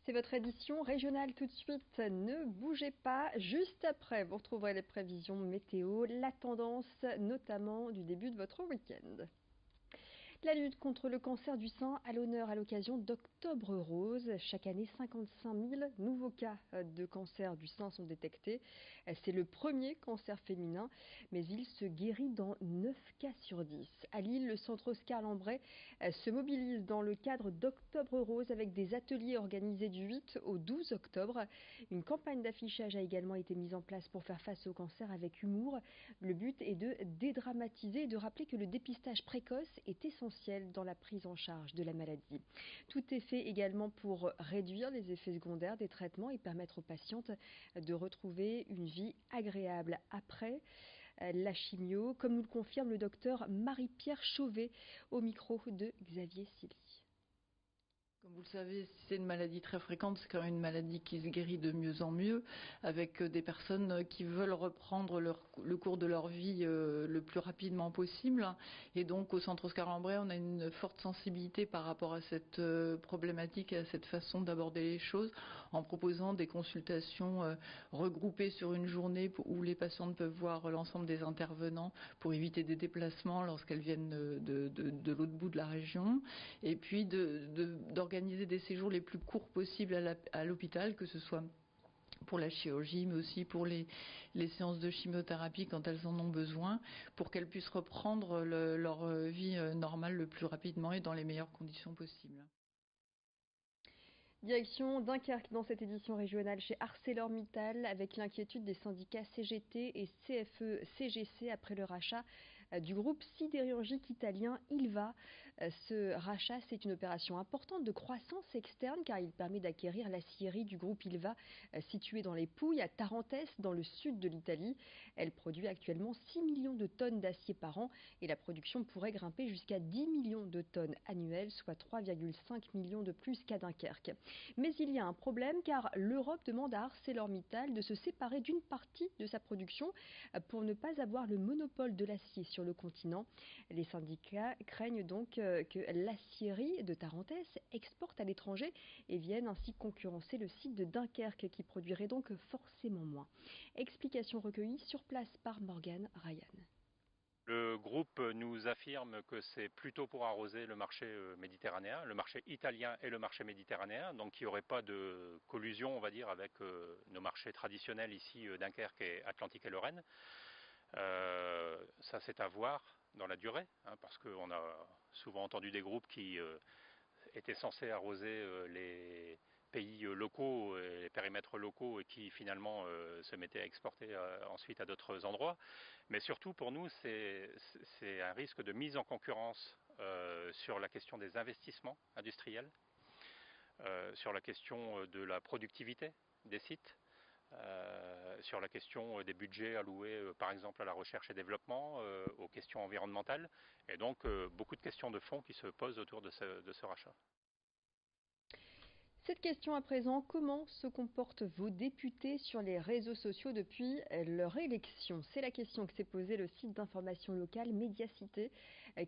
C'est votre édition régionale tout de suite. Ne bougez pas. Juste après, vous retrouverez les prévisions météo, la tendance notamment du début de votre week-end. La lutte contre le cancer du sein à l'honneur à l'occasion d'Octobre Rose. Chaque année, 55 000 nouveaux cas de cancer du sein sont détectés. C'est le premier cancer féminin, mais il se guérit dans 9 cas sur 10. À Lille, le centre Oscar Lambret se mobilise dans le cadre d'Octobre Rose avec des ateliers organisés du 8 au 12 octobre. Une campagne d'affichage a également été mise en place pour faire face au cancer avec humour. Le but est de dédramatiser et de rappeler que le dépistage précoce est essentiel dans la prise en charge de la maladie. Tout est fait également pour réduire les effets secondaires des traitements et permettre aux patientes de retrouver une vie agréable après la chimio, comme nous le confirme le docteur Marie-Pierre Chauvet au micro de Xavier Silly. Comme vous le savez, c'est une maladie très fréquente, c'est quand même une maladie qui se guérit de mieux en mieux, avec des personnes qui veulent reprendre le cours de leur vie le plus rapidement possible. Et donc au centre Oscar Lambret, on a une forte sensibilité par rapport à cette problématique et à cette façon d'aborder les choses, en proposant des consultations regroupées sur une journée où les patientes peuvent voir l'ensemble des intervenants pour éviter des déplacements lorsqu'elles viennent de l'autre bout de la région, et puis d'organiser des séjours les plus courts possibles à l'hôpital, que ce soit pour la chirurgie, mais aussi pour les séances de chimiothérapie quand elles en ont besoin, pour qu'elles puissent reprendre leur vie normale le plus rapidement et dans les meilleures conditions possibles. Direction Dunkerque dans cette édition régionale chez ArcelorMittal avec l'inquiétude des syndicats CGT et CFE-CGC après le rachat du groupe sidérurgique italien Ilva. Ce rachat, c'est une opération importante de croissance externe car il permet d'acquérir l'acierie du groupe Ilva située dans les Pouilles à Tarentès dans le sud de l'Italie. Elle produit actuellement 6 millions de tonnes d'acier par an et la production pourrait grimper jusqu'à 10 millions de tonnes annuelles, soit 3,5 millions de plus qu'à Dunkerque. Mais il y a un problème car l'Europe demande à ArcelorMittal de se séparer d'une partie de sa production pour ne pas avoir le monopole de l'acier sur le continent. Les syndicats craignent donc que l'acierie de Tarentès exporte à l'étranger et vienne ainsi concurrencer le site de Dunkerque qui produirait donc forcément moins. Explication recueillie sur place par Morgane Ryan. Le groupe nous affirme que c'est plutôt pour arroser le marché méditerranéen, le marché italien et le marché méditerranéen, donc il n'y aurait pas de collusion, on va dire, avec nos marchés traditionnels ici, Dunkerque et Atlantique et Lorraine. Ça, c'est à voir dans la durée, parce qu'on a souvent entendu des groupes qui étaient censés arroser les pays locaux, les périmètres locaux et qui finalement se mettaient à exporter ensuite à d'autres endroits. Mais surtout pour nous, c'est un risque de mise en concurrence sur la question des investissements industriels, sur la question de la productivité des sites, sur la question des budgets alloués par exemple à la recherche et développement, aux questions environnementales, et donc beaucoup de questions de fond qui se posent autour de ce rachat. Cette question à présent, comment se comportent vos députés sur les réseaux sociaux depuis leur élection? C'est la question que s'est posée le site d'information locale Médiacité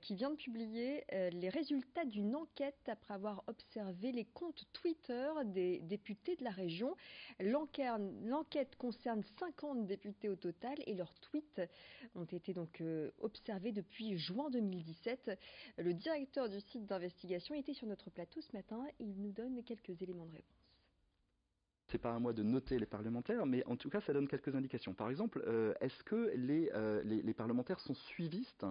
qui vient de publier les résultats d'une enquête après avoir observé les comptes Twitter des députés de la région. L'enquête concerne 50 députés au total et leurs tweets ont été donc observés depuis juin 2017. Le directeur du site d'investigation était sur notre plateau ce matin et il nous donne quelques éléments de réponse. C'est pas à moi de noter les parlementaires, mais en tout cas, ça donne quelques indications. Par exemple, est-ce que les parlementaires sont suivistes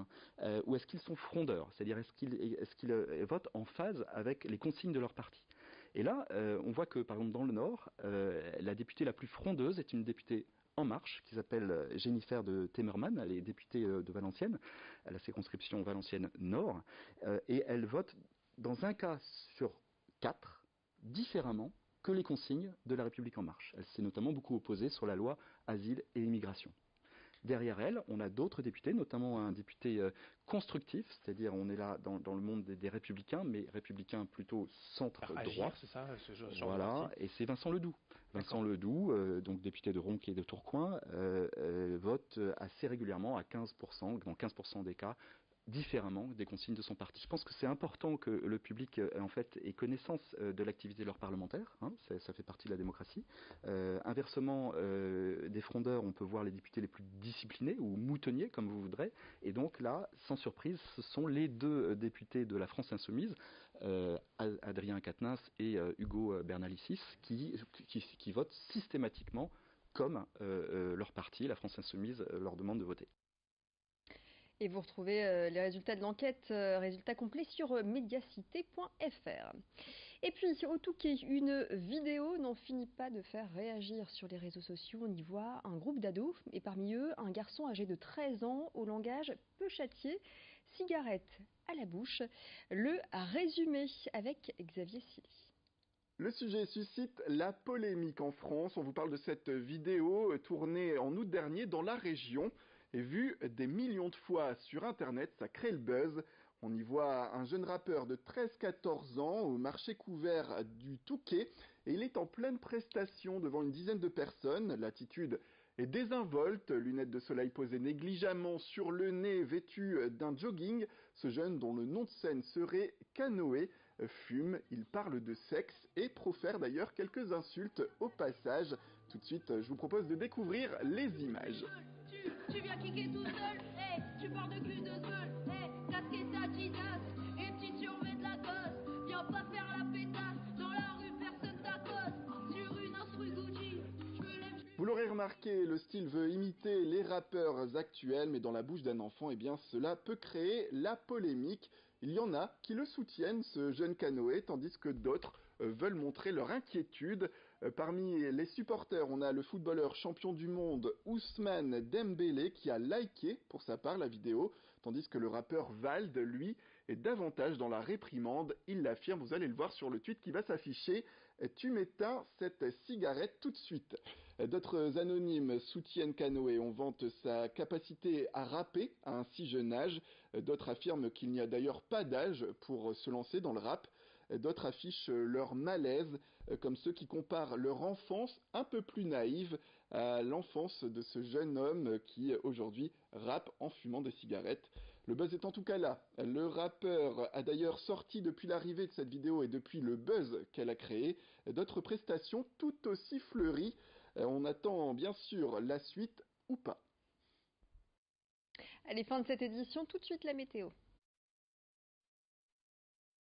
ou est-ce qu'ils sont frondeurs? C'est-à-dire, est-ce qu'ils votent en phase avec les consignes de leur parti? Et là, on voit que, par exemple, dans le Nord, la députée la plus frondeuse est une députée En Marche, qui s'appelle Jennifer de Temerman, elle est députée de Valenciennes, à la circonscription Valenciennes Nord, et elle vote dans un cas sur 4 différemment que les consignes de la République En Marche. Elle s'est notamment beaucoup opposée sur la loi Asile et Immigration. Derrière elle, on a d'autres députés, notamment un député constructif, c'est-à-dire on est là dans le monde des républicains, mais républicains plutôt centre-droit. C'est ça, ce genre voilà, et c'est Vincent Ledoux. Vincent Ledoux, donc député de Ronquet et de Tourcoing, vote assez régulièrement à 15%, dans 15% des cas, différemment des consignes de son parti. Je pense que c'est important que le public en fait ait connaissance de l'activité de leurs parlementaires, hein, ça fait partie de la démocratie. Inversement, des frondeurs, on peut voir les députés les plus disciplinés ou moutonniers comme vous voudrez, et donc là, sans surprise, ce sont les deux députés de la France Insoumise, Adrien Quatennens et Ugo Bernalicis, qui votent systématiquement comme leur parti, la France Insoumise, leur demande de voter. Et vous retrouvez les résultats de l'enquête, résultats complets sur mediacité.fr. Et puis, au Touquet, une vidéo n'en finit pas de faire réagir sur les réseaux sociaux. On y voit un groupe d'ados, et parmi eux, un garçon âgé de 13 ans, au langage peu châtié, cigarette à la bouche. Le résumé avec Xavier Silly. Le sujet suscite la polémique en France. On vous parle de cette vidéo tournée en août dernier dans la région et vue des millions de fois sur Internet. Ça crée le buzz. On y voit un jeune rappeur de 13-14 ans au marché couvert du Touquet et il est en pleine prestation devant une dizaine de personnes. L'attitude est désinvolte, lunettes de soleil posées négligemment sur le nez, vêtu d'un jogging. Ce jeune, dont le nom de scène serait Canoë, fume, il parle de sexe et profère d'ailleurs quelques insultes au passage. Tout de suite, je vous propose de découvrir les images. Tu viens kicker tout seul, hey, tu parles de cul de seul, hey, casquette Adidas, et petite survêt de la gosse, viens pas faire la pétasse, dans la rue personne t'accoste, sur une instru Gucci, je me lève... Vous l'aurez remarqué, le style veut imiter les rappeurs actuels, mais dans la bouche d'un enfant, eh bien cela peut créer la polémique. Il y en a qui le soutiennent, ce jeune Canoë, tandis que d'autres veulent montrer leur inquiétude. Parmi les supporters, on a le footballeur champion du monde Ousmane Dembélé qui a liké pour sa part la vidéo, tandis que le rappeur Vald, lui, est davantage dans la réprimande. Il l'affirme, vous allez le voir sur le tweet qui va s'afficher. Tu m'éteins cette cigarette tout de suite. D'autres anonymes soutiennent Canoë. On vante sa capacité à rapper à un si jeune âge. D'autres affirment qu'il n'y a d'ailleurs pas d'âge pour se lancer dans le rap. D'autres affichent leur malaise, comme ceux qui comparent leur enfance un peu plus naïve à l'enfance de ce jeune homme qui aujourd'hui rappe en fumant des cigarettes. Le buzz est en tout cas là. Le rappeur a d'ailleurs sorti depuis l'arrivée de cette vidéo et depuis le buzz qu'elle a créé d'autres prestations tout aussi fleuries. On attend bien sûr la suite ou pas. Allez, fin de cette édition, tout de suite la météo.